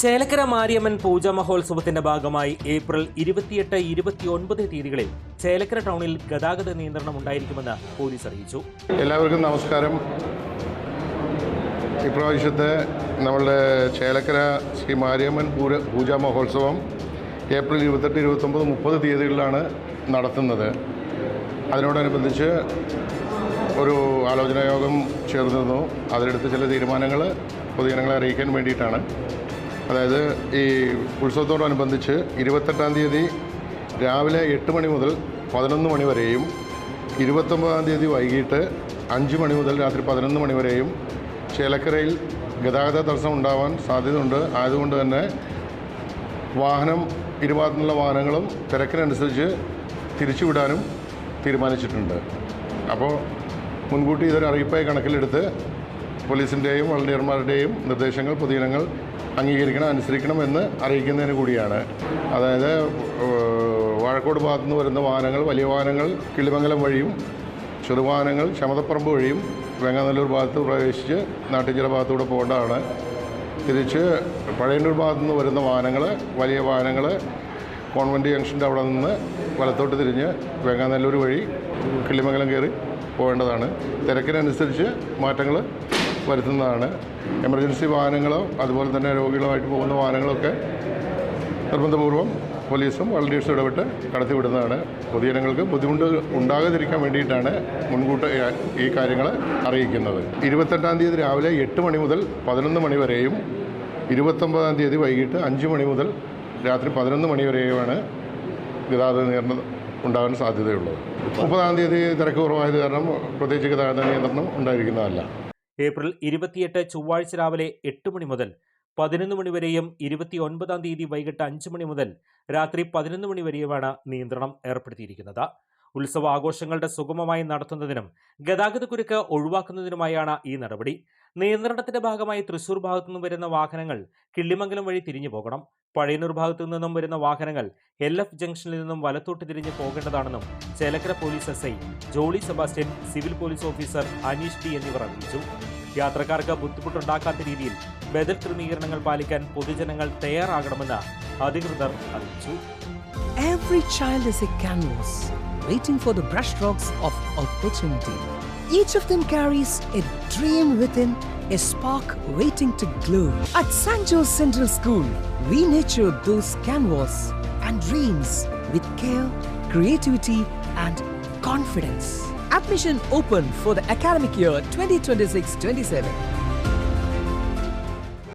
ചേലക്കര മാരിയമ്മൻ പൂജാ മഹോത്സവത്തിന്റെ ഭാഗമായി ഏപ്രിൽ 28, 29 തീയതികളിൽ ചേലക്കര ടൗണിൽ ഗതാഗത നിയന്ത്രണം ഉണ്ടായിരിക്കുമെന്ന് പോലീസ് അറിയിച്ചു. എല്ലാവർക്കും നമസ്കാരം. ഇപ്രാവശ്യത്തെ നമ്മളുടെ ചേലക്കര ശ്രീ മാരിയമ്മൻ പൂജാ മഹോത്സവം ഏപ്രിൽ 28, 29, 30 തീയതികളിലാണ് നടത്തുന്നത്. അതിനോടനുബന്ധിച്ച് ഒരു ആലോചനാ യോഗം ചേർന്നിരുന്നു. അതിലെടുത്ത് ചില തീരുമാനങ്ങൾ പൊതുജനങ്ങളെ അറിയിക്കാൻ വേണ്ടിയിട്ടാണ്. അതായത് ഈ ഉത്സവത്തോടനുബന്ധിച്ച് 28-ാം തീയതി രാവിലെ 8 മണി മുതൽ 11 മണി വരെയും 29-ാം തീയതി വൈകിട്ട് 5 മണി മുതൽ രാത്രി 11 മണി വരെയും ചേലക്കരയിൽ ഗതാഗത തടസ്സം ഉണ്ടാവാൻ സാധ്യതയുണ്ട്. ആയതുകൊണ്ട് തന്നെ ഇരുഭാഗത്തുനിന്നുള്ള വാഹനങ്ങളും തിരക്കിനനുസരിച്ച് തിരിച്ചുവിടാനും തീരുമാനിച്ചിട്ടുണ്ട്. അപ്പോൾ മുൻകൂട്ടി ഇതൊരു അറിയിപ്പായി കണക്കിലെടുത്ത് പോലീസിൻ്റെയും വളണ്ടിയർമാരുടെയും നിർദ്ദേശങ്ങൾ പൊതുജനങ്ങൾ അംഗീകരിക്കണം, അനുസരിക്കണം എന്ന് അറിയിക്കുന്നതിന് കൂടിയാണ്. അതായത് വാഴക്കോട് ഭാഗത്തുനിന്ന് വരുന്ന വാഹനങ്ങൾ, വലിയ വാഹനങ്ങൾ കിളിമംഗലം വഴിയും ചെറുവാഹനങ്ങൾ ചമതപ്പറമ്പ് വഴിയും വെങ്ങാനല്ലൂർ ഭാഗത്ത് പ്രവേശിച്ച് നാട്ടിൻചിറ ഭാഗത്തൂടെ പോകേണ്ടതാണ്. തിരിച്ച് പഴയന്നൂർ ഭാഗത്തുനിന്ന് വരുന്ന വാഹനങ്ങൾ, വലിയ വാഹനങ്ങൾ കോൺവെൻറ്റ് ജംഗ്ഷൻ്റെ അവിടെ നിന്ന് വലത്തോട്ട് തിരിഞ്ഞ് വെങ്ങാനല്ലൂർ വഴി കിളിമംഗലം കയറി പോകേണ്ടതാണ്. തിരക്കിനനുസരിച്ച് മാറ്റങ്ങൾ വരുത്തുന്നതാണ്. എമർജൻസി വാഹനങ്ങളോ അതുപോലെ തന്നെ രോഗികളുമായിട്ട് പോകുന്ന വാഹനങ്ങളൊക്കെ നിർബന്ധപൂർവ്വം പോലീസും വളണ്ടിയേഴ്സും ഇടപെട്ട് കടത്തിവിടുന്നതാണ്. പൊതുജനങ്ങൾക്ക് ബുദ്ധിമുട്ട് ഉണ്ടാകാതിരിക്കാൻ വേണ്ടിയിട്ടാണ് മുൻകൂട്ടി ഈ കാര്യങ്ങൾ അറിയിക്കുന്നത്. 28-ാം തീയതി രാവിലെ 8 മണി മുതൽ 11 മണി വരെയും 29-ാം തീയതി വൈകിട്ട് 5 മണി മുതൽ രാത്രി 11 മണി വരെയുമാണ് ഗതാഗത നിയന്ത്രണം ഉണ്ടാകാൻ സാധ്യതയുള്ളത്. 30-ാം തീയതി തിരക്ക് കുറവായത് കാരണം പ്രത്യേകിച്ച് ഗതാഗത നിയന്ത്രണം ഉണ്ടായിരിക്കുന്നതല്ല. ഏപ്രിൽ 28 ചൊവ്വാഴ്ച രാവിലെ 8 മണി മുതൽ 11 മണി വരെയും 29-ാം തീയതി വൈകിട്ട് 5 മണി മുതൽ രാത്രി 11 മണി വരെയുമാണ് നിയന്ത്രണം ഏർപ്പെടുത്തിയിരിക്കുന്നത്. ഉത്സവ ആഘോഷങ്ങളുടെ സുഗമമായി നടത്തുന്നതിനും ഗതാഗതക്കുരുക്ക് ഒഴിവാക്കുന്നതിനുമായാണ് ഈ നടപടി. നിയന്ത്രണത്തിന്റെ ഭാഗമായി തൃശൂർ ഭാഗത്തു നിന്നും വരുന്ന വാഹനങ്ങൾ കിള്ളിമംഗലം വഴി തിരിഞ്ഞു പോകണം. പഴയന്നൂർ ഭാഗത്തു നിന്നും വരുന്ന വാഹനങ്ങൾ LF ജംഗ്ഷനിൽ നിന്നും വലത്തോട്ട് തിരിഞ്ഞ് പോകേണ്ടതാണെന്നും Chelakkara police SI Jolly Sebastian, civil police officer Aneesh D എന്നിവർ അറിയിച്ചു. യാത്രക്കാർക്ക് ബുദ്ധിമുട്ടുണ്ടാക്കാത്ത രീതിയിൽ ബദൽ ക്രമീകരണങ്ങൾ പാലിക്കാൻ പൊതുജനങ്ങൾ തയ്യാറാകണമെന്ന് അധികൃതർ അറിയിച്ചു. Every child is a canvas waiting for the brushstrokes of opportunity. Each of them carries a dream within, a spark waiting to glow. At St. Joe's Central School, we nurture those canvas and dreams with care, creativity and confidence. Admission open for the academic year 2026-27.